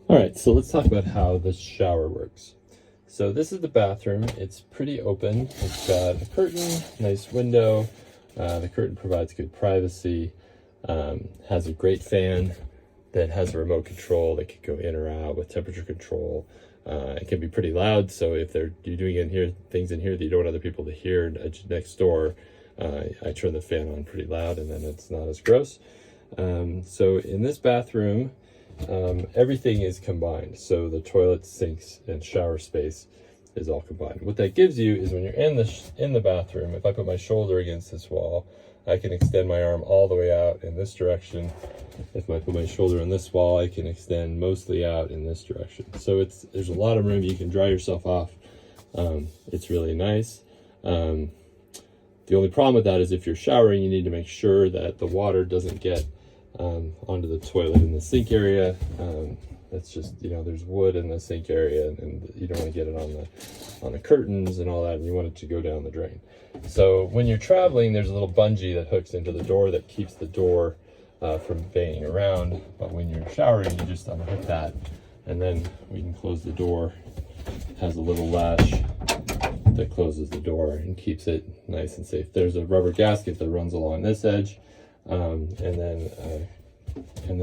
All right, so let's talk about how the shower works. So this is the bathroom. It's pretty open. It's got a curtain, nice window. The curtain provides good privacy. Has a great fan that has a remote control that can go in or out with temperature control. It can be pretty loud, so if you're doing things in here that you don't want other people to hear next door, I turn the fan on pretty loud, and then it's not as gross. So in this bathroom, everything is combined. So the toilets, sinks, and shower space is all combined. What that gives you is when you're in the bathroom, if I put my shoulder against this wall, I can extend my arm all the way out in this direction. If I put my shoulder on this wall, I can extend mostly out in this direction. So there's a lot of room. You can dry yourself off. It's really nice. The only problem with that is if you're showering, you need to make sure that the water doesn't get onto the toilet in the sink area. That's just, there's wood in the sink area, and you don't want to get it on the curtains and all that, and you want it to go down the drain. So when you're traveling, there's a little bungee that hooks into the door that keeps the door from banging around. But when you're showering, you just unhook that, and then we can close the door. It has a little latch that closes the door and keeps it nice and safe. There's a rubber gasket that runs along this edge, and then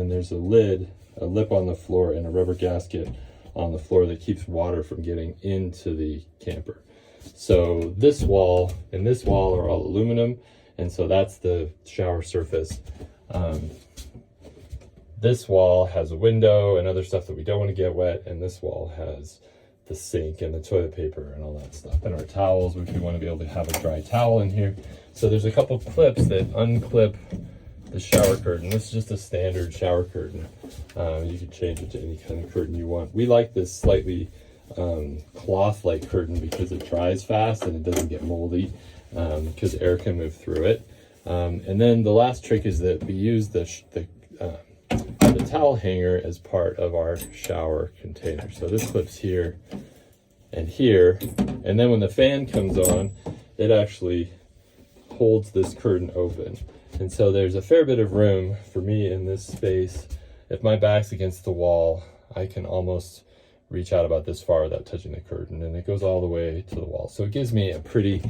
there's a lip on the floor, and a rubber gasket on the floor that keeps water from getting into the camper. So this wall and this wall are all aluminum, and so that's the shower surface. This wall has a window and other stuff that we don't want to get wet, and this wall has the sink and the toilet paper and all that stuff, and our towels, which we want to be able to have a dry towel in here. So there's a couple clips that unclip the shower curtain. This is just a standard shower curtain. You can change it to any kind of curtain you want. We like this slightly cloth-like curtain because it dries fast and it doesn't get moldy, because air can move through it. And then the last trick is that we use the towel hanger as part of our shower container. So this clips here and here, and then when the fan comes on, it actually holds this curtain open. And so there's a fair bit of room for me in this space. If my back's against the wall, I can almost reach out about this far without touching the curtain, and it goes all the way to the wall. So it gives me a pretty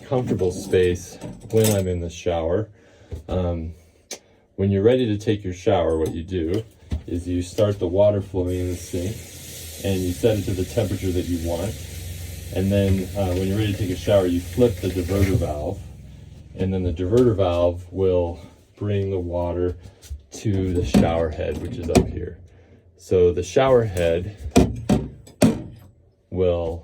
comfortable space when I'm in the shower. When you're ready to take your shower, what you do is you start the water flowing in the sink, and you set it to the temperature that you want. And then when you're ready to take a shower, you flip the diverter valve, and then the diverter valve will bring the water to the shower head, which is up here. So the shower head will,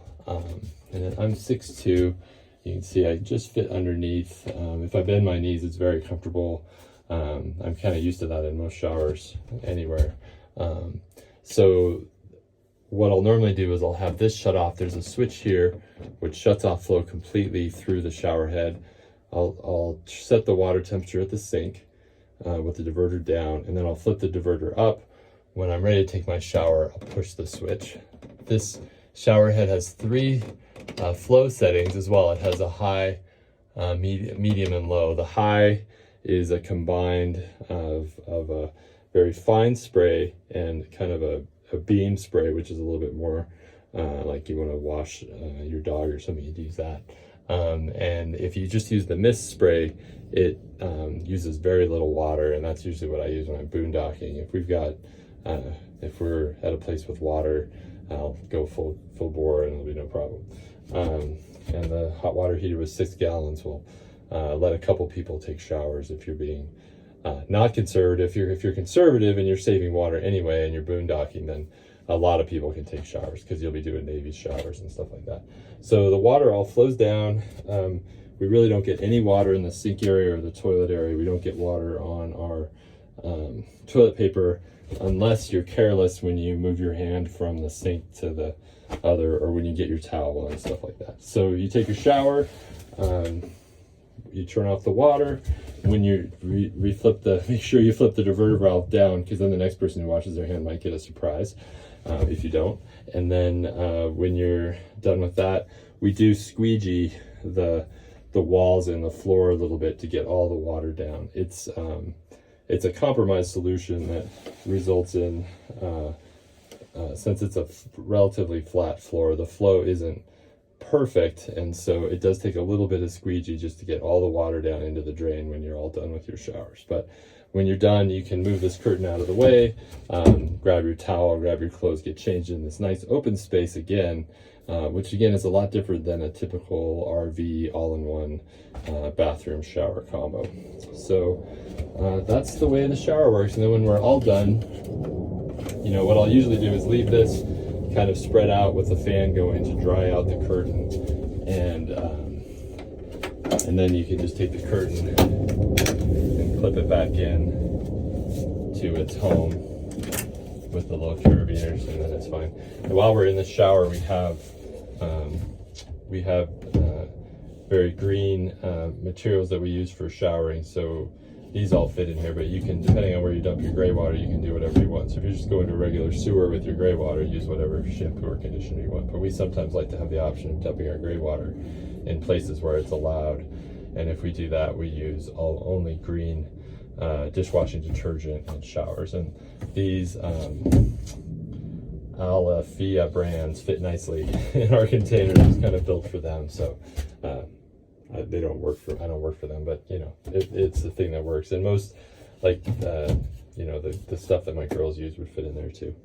and I'm 6'2", you can see I just fit underneath. If I bend my knees, it's very comfortable. I'm kind of used to that in most showers anywhere. So what I'll normally do is I'll have this shut off. There's a switch here which shuts off flow completely through the shower head. I'll set the water temperature at the sink with the diverter down, and then I'll flip the diverter up. When I'm ready to take my shower, I'll push the switch. This shower head has 3 flow settings as well. It has a high, medium, and low. The high is a combined of a very fine spray and kind of a beam spray, which is a little bit more like you want to wash your dog or something, you'd use that. And if you just use the mist spray, it uses very little water, and that's usually what I use when I'm boondocking. If we're at a place with water, I'll go full bore and it'll be no problem. And the hot water heater with 6 gallons will let a couple people take showers if you're being not conservative. If you're conservative and you're saving water anyway and you're boondocking, then a lot of people can take showers because you'll be doing Navy showers and stuff like that. So the water all flows down. We really don't get any water in the sink area or the toilet area. We don't get water on our toilet paper unless you're careless when you move your hand from the sink to the other, or when you get your towel and stuff like that. So you take a shower, you turn off the water. When you make sure you flip the diverter valve down, because then the next person who washes their hand might get a surprise if you don't. And then when you're done with that, we do squeegee the walls and the floor a little bit to get all the water down. It's a compromise solution that results in since it's a relatively flat floor, the flow isn't perfect, and so it does take a little bit of squeegee just to get all the water down into the drain when you're all done with your showers. But when you're done, you can move this curtain out of the way, grab your towel, grab your clothes, get changed in this nice open space again, which again is a lot different than a typical RV all-in-one bathroom shower combo. So that's the way the shower works. And then when we're all done, you know, what I'll usually do is leave this kind of spread out with the fan going to dry out the curtain, and then you can just take the curtain and clip it back in to its home with the little carabiners, and then it's fine. And while we're in the shower, we have very green materials that we use for showering. So these all fit in here, but you can, depending on where you dump your gray water, you can do whatever you want. So if you're just going to a regular sewer with your gray water, use whatever shampoo or conditioner you want. But we sometimes like to have the option of dumping our gray water in places where it's allowed. And if we do that, we use only green dishwashing detergent in showers. And these Alafia brands fit nicely in our container. It's kind of built for them. So they don't work for, I don't work for them, but you know, it's the thing that works. And most, like, you know, the stuff that my girls use would fit in there too.